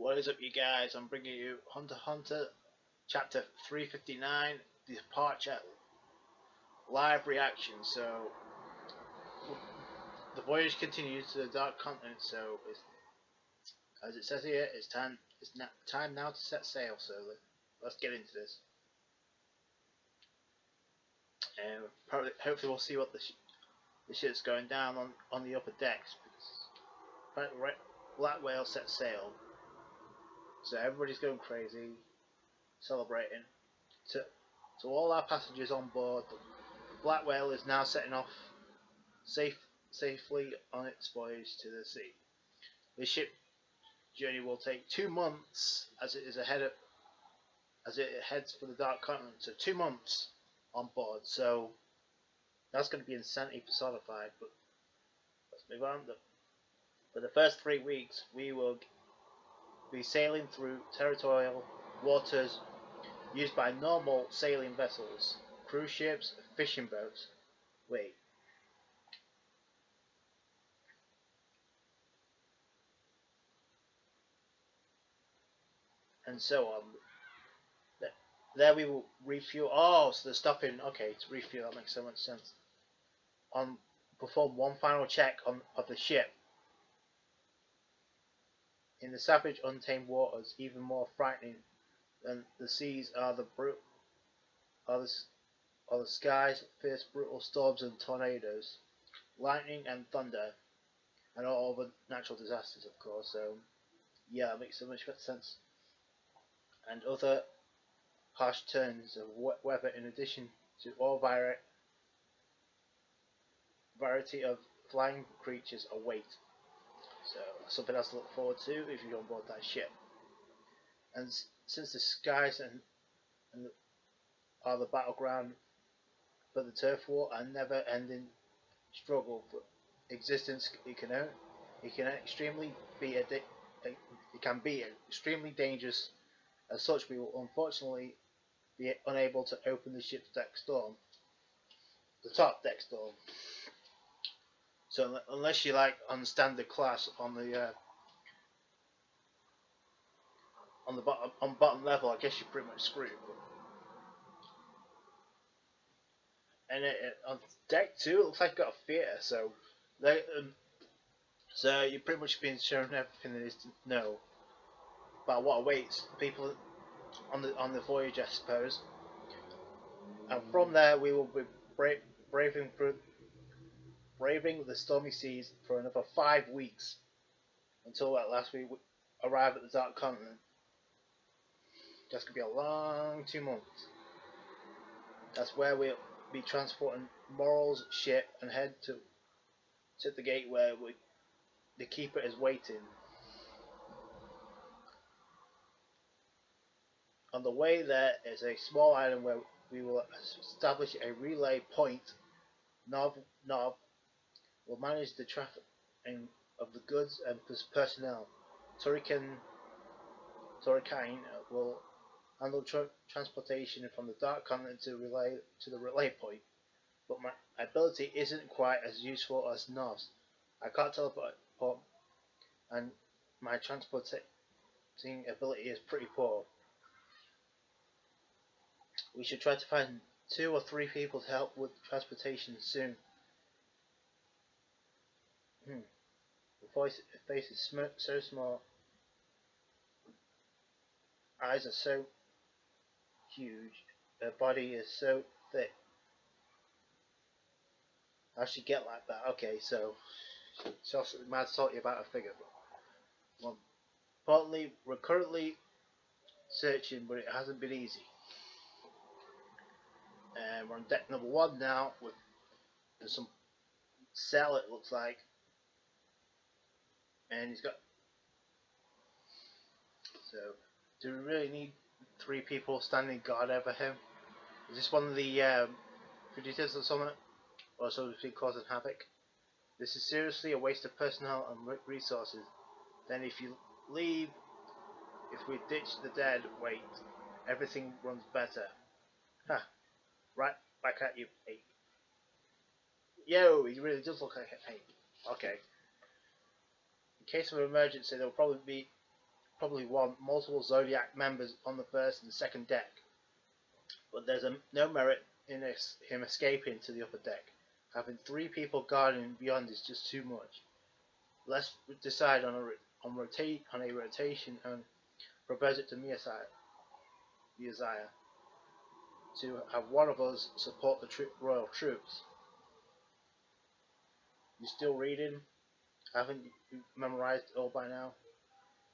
What is up, you guys? I'm bringing you Hunter x Hunter chapter 359, Departure live reaction. So the voyage continues to the Dark Continent. So as it says here, it's time now to set sail. So let's get into this. And hopefully we'll see what the shit's going down on the upper decks. Because Black Whale set sail. So everybody's going crazy, celebrating. To all our passengers on board, the Black Whale is now setting off safely on its voyage to the sea. The ship journey will take 2 months as it heads for the Dark Continent. So 2 months on board. So that's going to be insanity personified. But let's move on. For the first 3 weeks, we will be sailing through territorial waters used by normal sailing vessels, cruise ships, fishing boats. And so on. There we will refuel. Oh, so they're stopping. Okay, to refuel. That makes so much sense. Perform one final check of the ship. In the savage, untamed waters, even more frightening than the seas are the skies, fierce, brutal storms and tornadoes, lightning and thunder, and all other natural disasters, of course. So, yeah, that makes so much sense. And other harsh turns of weather, in addition to all variety of flying creatures, await. So something else to look forward to if you're on board that ship. And since the skies are the battleground for the turf war and never-ending struggle for existence, it can be extremely dangerous. As such, we will unfortunately be unable to open the ship's the top deck door. So unless you on standard class on the bottom level, I guess you're pretty much screwed. And on deck 2, it looks like you've got a theatre. So so you're pretty much being shown everything there is to know about what awaits people on the voyage, I suppose. And from there, we will be braving the stormy seas for another 5 weeks until at last we arrive at the Dark Continent. That's going to be a long 2 months. That's where we'll be transporting Moral's ship and head to the gate where the keeper is waiting. On the way there is a small island where we will establish a relay point. Nob will manage the traffic of the goods and personnel. Torikine will handle transportation from the Dark Continent to the relay point. But my ability isn't quite as useful as Nov's. I can't teleport, and my transporting ability is pretty poor. We should try to find 2 or 3 people to help with transportation soon. The face is so small. Eyes are so huge. Her body is so thick. How she get like that? Okay, so she also might talk you about her figure. Partly, we're currently searching, but it hasn't been easy. And we're on deck number 1 now with some cell, it looks like. And he's got. So, do we really need 3 people standing guard over him? Is this one of the fugitives or something? Or so to speak, causing havoc? This is seriously a waste of personnel and resources. Then if you leave, if we ditch the dead weight, everything runs better. Ha! Right back at you, ape. Yo, he really does look like an ape. Okay. In case of an emergency, there will probably be probably want multiple Zodiac members on the first and second deck, but there's no merit in him escaping to the upper deck. Having 3 people guarding beyond is just too much. Let's decide on a rotation and propose it to Miyazaya to have one of us support the royal troops. You still reading? Haven't you memorized it all by now?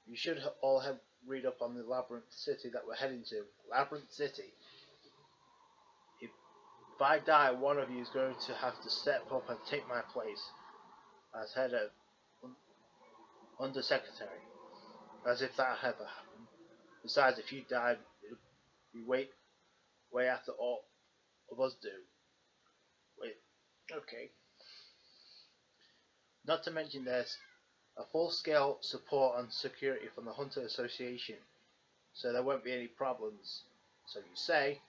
You should all have read up on the Labyrinth City that we're heading to. Labyrinth City. If I die, one of you is going to have to step up and take my place as head of Under Secretary. As if that ever happened. Besides, if you died, it'd be way after all of us do. Wait, okay. Not to mention there's a full-scale support and security from the Hunter Association, so there won't be any problems. So you say,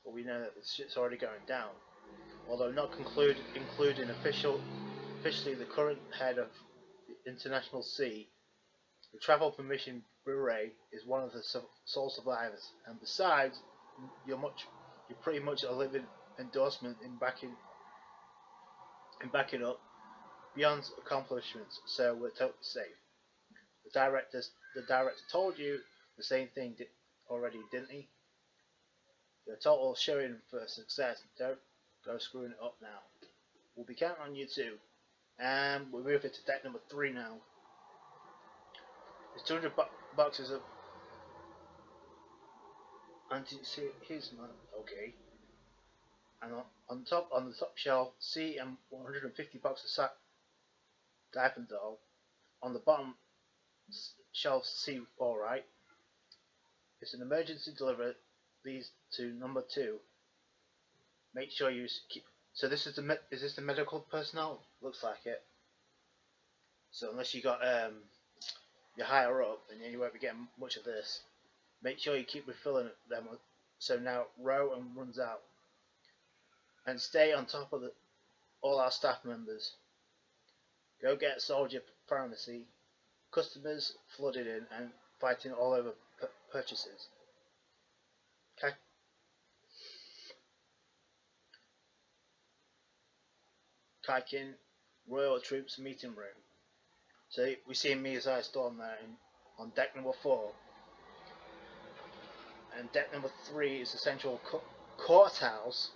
but we know that the shit's already going down. Although not including officially the current head of the International Sea, the Travel Permission Bureau is one of the sole survivors, and besides, you're pretty much a living endorsement in backing up Beyond's accomplishments, so we're totally safe. The director told you the same thing already, didn't he? You're a total showing for success. Don't go screwing it up now. We'll be counting on you too. And we'll move it to deck number 3 now. There's 200 boxes of here's my okay. And on the top shelf, C and 150 boxes of Diapendol. On the bottom shelf, C alright. It's an emergency delivery. These to number 2. Make sure you keep. So this is this the medical personnel? Looks like it. So unless you got you're higher up, and you won't be getting much of this. Make sure you keep refilling them. So now row and runs out. And stay on top of all our staff members. Go get soldier pharmacy. Customers flooded in and fighting all over purchases. Kaikin Royal Troops meeting room. So we see Miyazai Storm there on deck number 4. And deck number 3 is the central courthouse.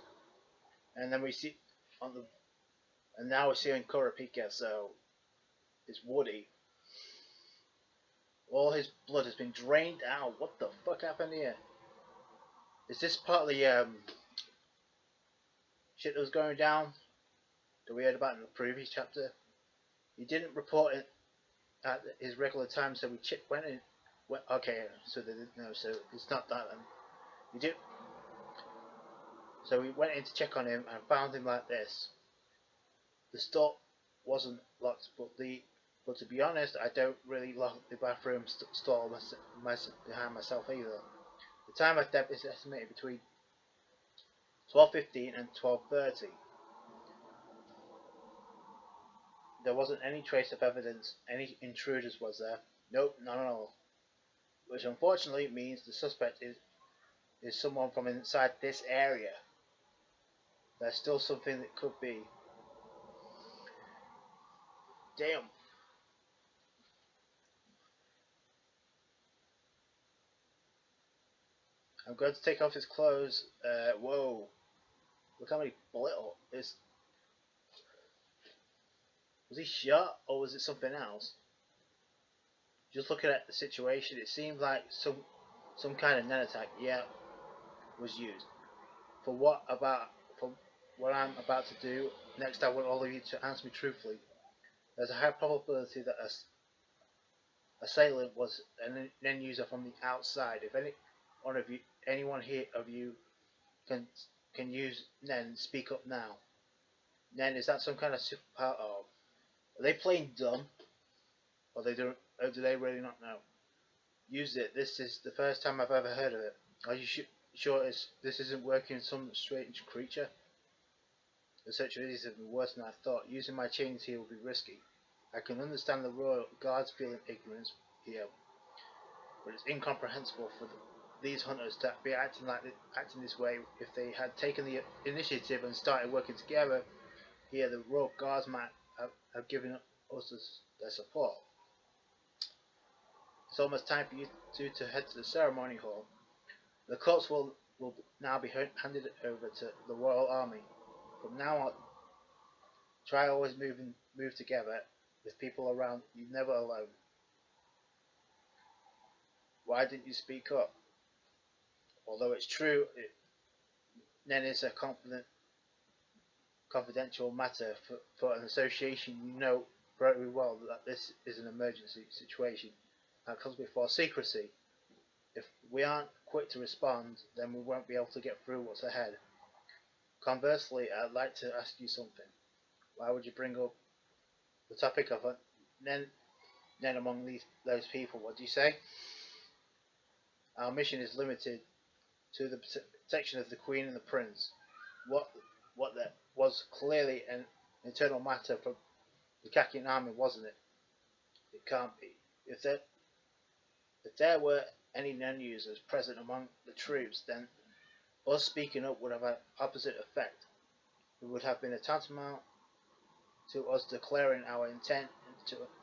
And then we see and now we're seeing Kurapika, so it's Woody. All his blood has been drained out. What the fuck happened here? Is this part of the shit that was going down that we heard about in the previous chapter? He didn't report it at his regular time, so we went in. Okay, so they didn't know, so it's not that then. We did. So we went in to check on him and found him like this. The store wasn't locked, but to be honest, I don't really lock the bathroom stall behind myself either. The time of death is estimated between 12:15 and 12:30. There wasn't any trace of evidence any intruders was there. Nope, none at all. Which unfortunately means the suspect is someone from inside this area. There's still something that could be. Damn. I'm going to take off his clothes. Whoa. Look how many bullet holes. Was he shot or was it something else? Just looking at the situation, it seemed like some kind of net attack, was used. For what I'm about to do next, I want all of you to answer me truthfully. There's a high probability that a assailant was an end user from the outside. If anyone here of you can use Nen, speak up now. Nen, is that some kind of superpower? Are they playing dumb? Or do they really not know? Use it. This is the first time I've ever heard of it. Are you sure this isn't working in some strange creature? The situation is even worse than I thought. Using my chains here will be risky. I can understand the royal guards feeling ignorance here, but it's incomprehensible for these hunters to be acting this way. If they had taken the initiative and started working together, here the Royal Guards might have given us their support. It's almost time for you two to head to the ceremony hall. The corpse will now be handed over to the Royal Army. From now on, try always move together with people around you, never alone. Why didn't you speak up? Although it's true, Nen is a confidential matter for an association. You know very well that this is an emergency situation that comes before secrecy. If we aren't quick to respond, then we won't be able to get through what's ahead. Conversely, I'd like to ask you something. Why would you bring up the topic of Nen among those people? What do you say? Our mission is limited to the protection of the Queen and the Prince. What that was clearly an internal matter for the Kakian army, wasn't it? It can't be. If there were any Nen users present among the troops, then us speaking up would have an opposite effect. It would have been a tantamount to us declaring our intent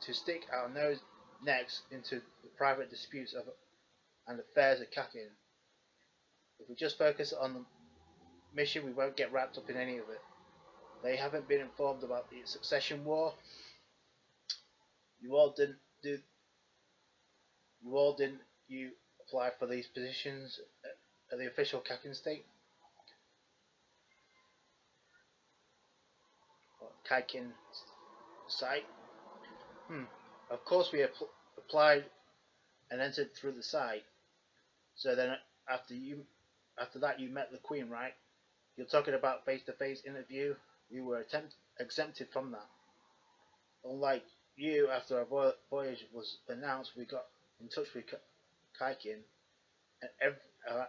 to stick our necks into the private disputes and affairs of Kakian. If we just focus on the mission, we won't get wrapped up in any of it. They haven't been informed about the succession war. You all didn't you apply for these positions at the official Kakian state? Or Kakian site? Of course we applied and entered through the site. So then after that you met the Queen, right? You're talking about face-to-face interview. You were exempted from that. Unlike you, after our voyage was announced, we got in touch with Kaikin, and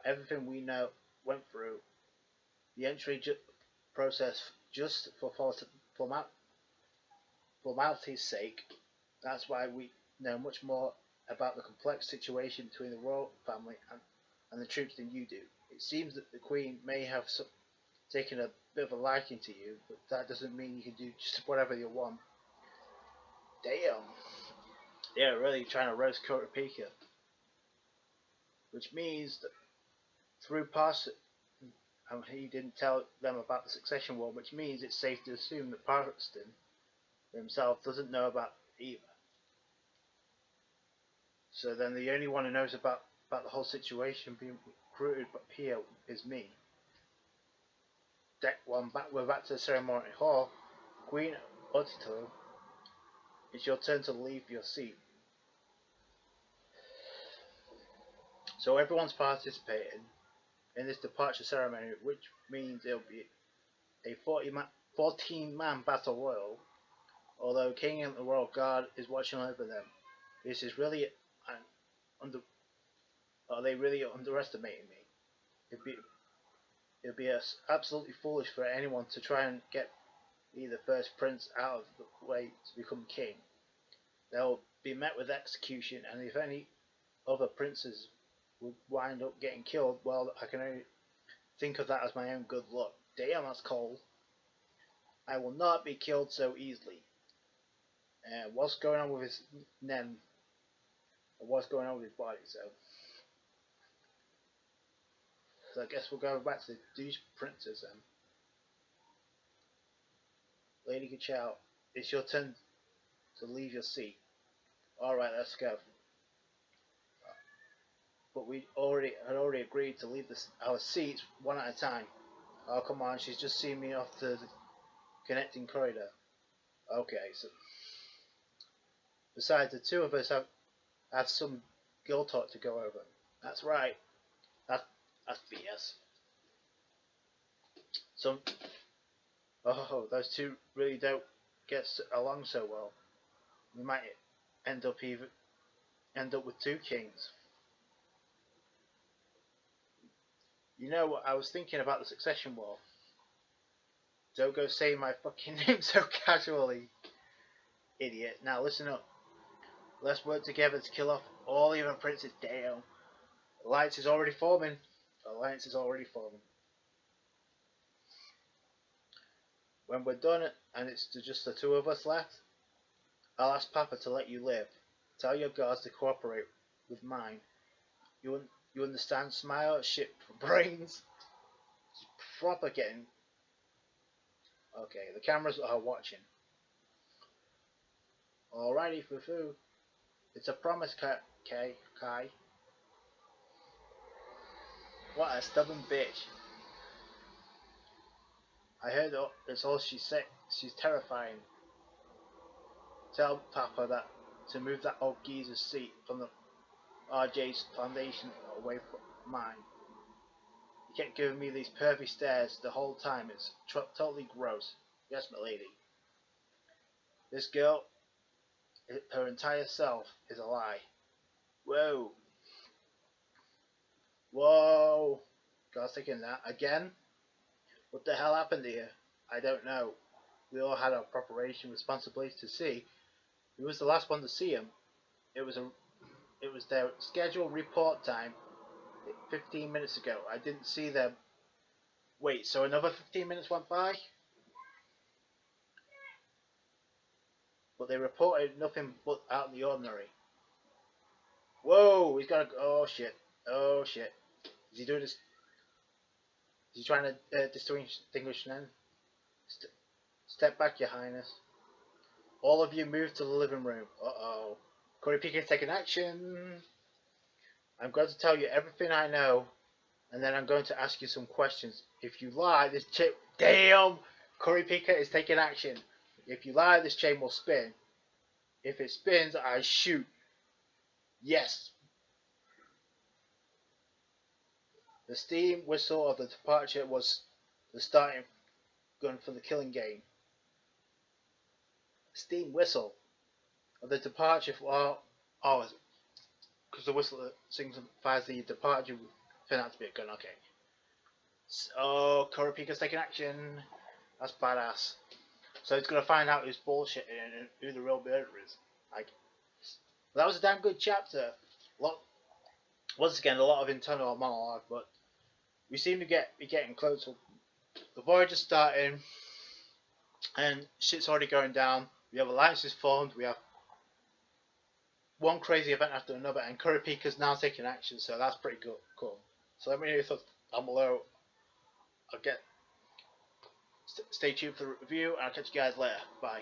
everything we know went through the entry process just for formality's sake. That's why we know much more about the complex situation between the royal family and the troops than you do. It seems that the Queen may have taken a bit of a liking to you, but that doesn't mean you can do just whatever you want. Damn. They're really trying to roast Kurapika. Which means that through Parson, he didn't tell them about the succession war, which means it's safe to assume that Parson himself doesn't know about it either. So then the only one who knows about the whole situation being recruited here is me. We're back to the ceremony hall. Queen Otito, it's your turn to leave your seat. So everyone's participating in this departure ceremony, which means it'll be a 14-man battle royal. Although King and the Royal Guard is watching over them, this is really are they really underestimating me? It'd be absolutely foolish for anyone to try and get me, the first prince, out of the way to become king. They'll be met with execution, and if any other princes would wind up getting killed, well, I can only think of that as my own good luck. Damn, that's cold. I will not be killed so easily. What's going on with his Nen? What's going on with his body? So I guess we'll go back to the douche princess then. Lady Gachao, it's your turn to leave your seat. Alright, let's go. But we had already agreed to leave our seats one at a time. Oh, come on, she's just seen me off the connecting corridor. Okay, so besides, the two of us have some girl talk to go over. That's right. That's BS. Those two really don't get along so well. We might end up with two kings. You know what? I was thinking about the succession war. Don't go saying my fucking name so casually, idiot. Now listen up. Let's work together to kill off all evil princes. Damn. Alliance is already forming. Alliance is already forming. When we're done and it's just the two of us left, I'll ask Papa to let you live. Tell your guards to cooperate with mine. You understand? Smile, shit for brains. Proper getting. Okay, the cameras are watching. Alrighty, Fufu. It's a promise, Kai. What a stubborn bitch. I heard that's all she said. She's terrifying. Tell Papa that to move that old geezer's seat from the RJ's foundation away from mine. You kept giving me these pervy stares the whole time. It's totally gross. Yes, my lady. This girl, her entire self, is a lie. Whoa. Whoa. God's thinking that. Again? What the hell happened here? I don't know. We all had our preparation responsibilities to see. Who was the last one to see him? It was their scheduled report time 15 minutes ago. I didn't see them. Wait, so another 15 minutes went by? But they reported nothing but out of the ordinary. Whoa, he's got a... Oh shit. Oh shit. Is he doing this? Is he trying to distinguish then? Step back, Your Highness. All of you move to the living room. Uh-oh. Kurapika's taking action. I'm going to tell you everything I know, and then I'm going to ask you some questions. If you lie, this chain... Damn! Kurapika is taking action. If you lie, this chain will spin. If it spins, I shoot. Yes. The steam whistle of the departure was the starting gun for the killing game. Steam whistle of the departure for... Oh, because the whistle that sings and fires the departure turned out to be a gun. Okay. So Kurapika's taking action. That's badass. So it's gonna find out who's bullshit and who the real murderer is. Like, that was a damn good chapter. Once again, a lot of internal monologue, but we seem to be getting closer. The voyage is starting, and shit's already going down. We have alliances formed. We have one crazy event after another, and Kurapika's now taking action. So that's pretty cool. So let me know your thoughts down below. Stay tuned for the review, and I'll catch you guys later. Bye.